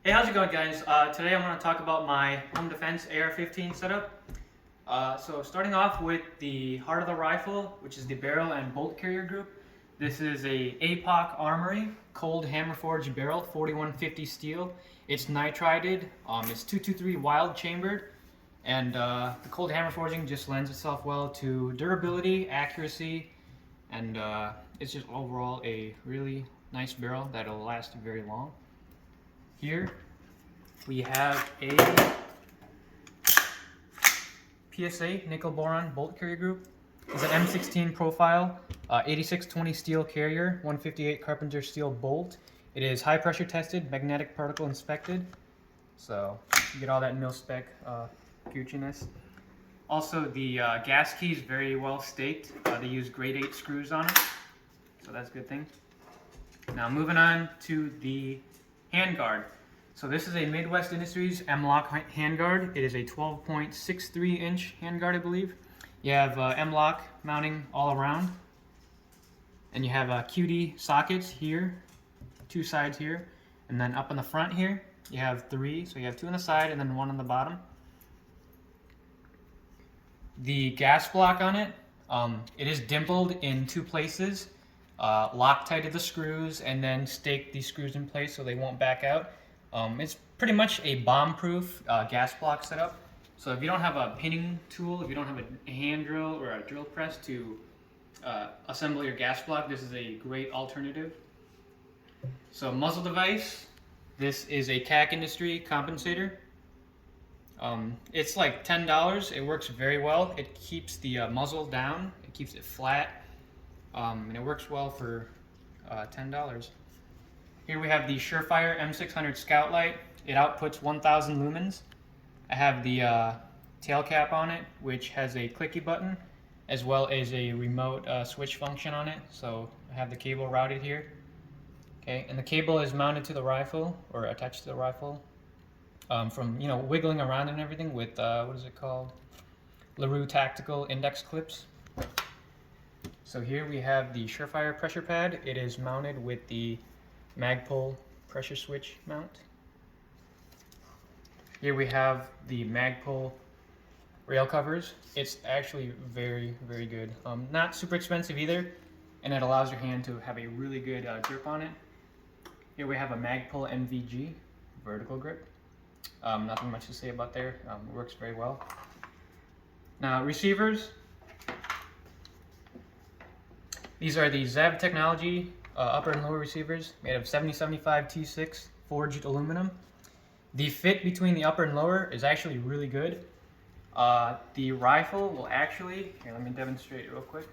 Hey, how's it going, guys? Today I'm going to talk about my home defense AR-15 setup. So starting off with the heart of the rifle, which is the barrel and bolt carrier group. This is a APOC Armory cold hammer forged barrel, 4150 steel. It's nitrided. It's 223 wild chambered, and the cold hammer forging just lends itself well to durability, accuracy, and it's just overall a really nice barrel that'll last very long. Here we have a PSA nickel boron bolt carrier group. It's an M16 profile, 8620 steel carrier, 158 Carpenter steel bolt. It is high pressure tested, magnetic particle inspected, so you get all that mil spec Gucci-ness. Also, the gas key is very well staked. They use grade 8 screws on it, so that's a good thing. Now moving on to the handguard. So this is a Midwest Industries M-LOK handguard. It is a 12.63 inch handguard, I believe. You have M-LOK mounting all around, and you have QD sockets here, two sides here, and then up in the front here you have three. So you have two on the side and then one on the bottom. The gas block on it, it is dimpled in two places. Loctited the screws and then staked these screws in place so they won't back out. It's pretty much a bomb-proof gas block setup. So if you don't have a pinning tool, if you don't have a hand drill or a drill press to assemble your gas block, this is a great alternative. So muzzle device, this is a CAC Industry Compensator. It's like $10. It works very well. It keeps the muzzle down, it keeps it flat, and it works well for $10. Here we have the Surefire M600 Scout Light. It outputs 1000 lumens. I have the tail cap on it, which has a clicky button, as well as a remote switch function on it. So I have the cable routed here. Okay, and the cable is mounted to the rifle, or attached to the rifle, from wiggling around and everything with what is it called? LaRue Tactical Index clips. So here we have the Surefire pressure pad. It is mounted with the Magpul pressure switch mount. Here we have the Magpul rail covers. It's actually very, very good. Not super expensive either, and it allows your hand to have a really good grip on it. Here we have a Magpul MVG vertical grip. Nothing much to say about there. It works very well. Now receivers. These are the ZAB Technology upper and lower receivers made of 7075 T6 forged aluminum. The fit between the upper and lower is actually really good. The rifle will actually, here, let me demonstrate it real quick.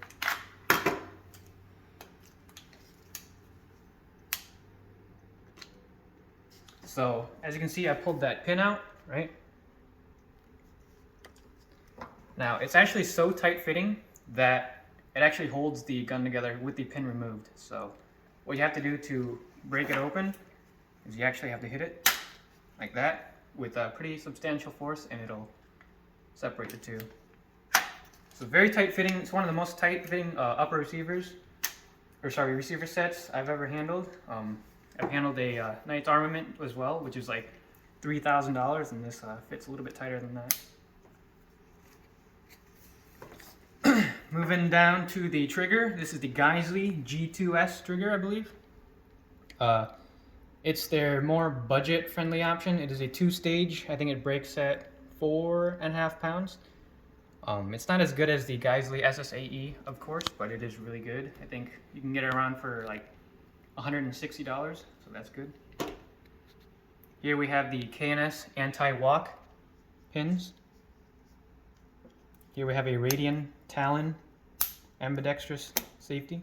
So as you can see, I pulled that pin out, right? Now it's actually so tight fitting that it actually holds the gun together with the pin removed. So what you have to do to break it open is you actually have to hit it like that with a pretty substantial force, and it'll separate the two. So very tight fitting. It's one of the most tight fitting upper receivers, receiver sets I've ever handled. I've handled a Knight's Armament as well, which is like $3,000, and this fits a little bit tighter than that. Moving down to the trigger, this is the Geissele G2S trigger, I believe. It's their more budget-friendly option. It is a two-stage. I think it breaks at 4.5 pounds. It's not as good as the Geissele SSAE, of course, but it is really good. I think you can get it around for like $160, so that's good. Here we have the K&S anti-walk pins. Here we have a Radian Talon ambidextrous safety.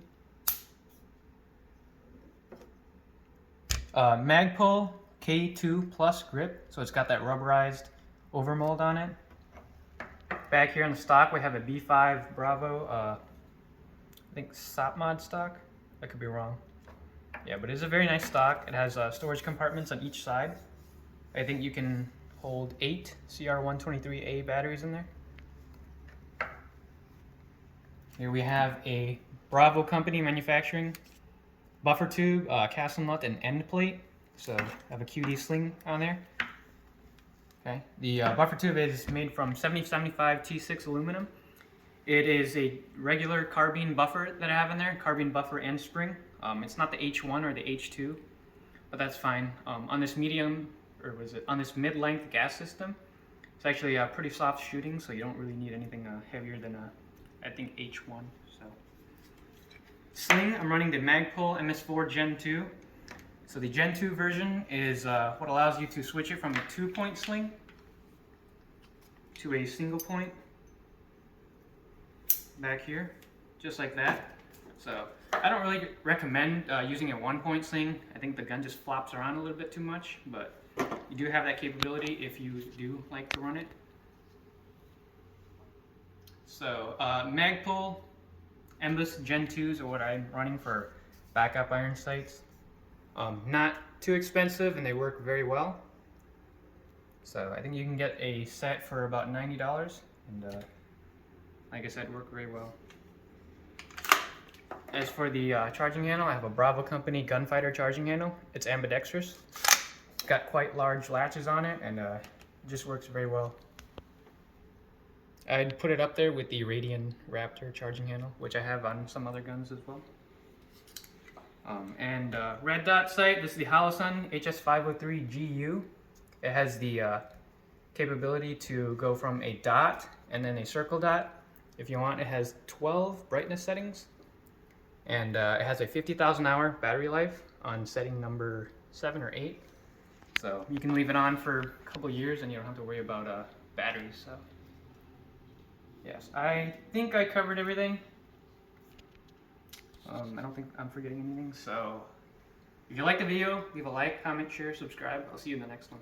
Magpul K2 Plus grip, so it's got that rubberized overmold on it. Back here in the stock we have a B5 Bravo, I think SOP-mod stock. I could be wrong. Yeah, but it's a very nice stock. It has storage compartments on each side. I think you can hold 8 CR123A batteries in there. Here we have a Bravo Company manufacturing buffer tube, castle nut, and end plate. So I have a QD Sling on there. Okay. The buffer tube is made from 7075 T6 aluminum. It is a regular carbine buffer that I have in there, carbine buffer and spring. It's not the H1 or the H2, but that's fine. On this medium, or was it on this mid-length gas system, it's actually pretty soft shooting, so you don't really need anything heavier than I think H1. So Sling, I'm running the Magpul MS4 Gen 2. So the Gen 2 version is what allows you to switch it from a 2-point sling to a single point back here, just like that. So I don't really recommend using a 1-point sling. I think the gun just flops around a little bit too much, but you do have that capability if you do like to run it. So Magpul Embus Gen 2s are what I'm running for backup iron sights. Not too expensive, and they work very well. So I think you can get a set for about $90, and like I said, work very well. As for the charging handle, I have a Bravo Company Gunfighter charging handle. It's ambidextrous. It's got quite large latches on it, and it just works very well. I'd put it up there with the Radian Raptor charging handle, which I have on some other guns as well. Red dot sight, this is the Holosun HS503GU. It has the capability to go from a dot and then a circle dot. If you want, it has 12 brightness settings, and it has a 50,000 hour battery life on setting number 7 or 8. So you can leave it on for a couple years and you don't have to worry about batteries. So yes, I think I covered everything. I don't think I'm forgetting anything, so if you like the video, leave a like, comment, share, subscribe. I'll see you in the next one.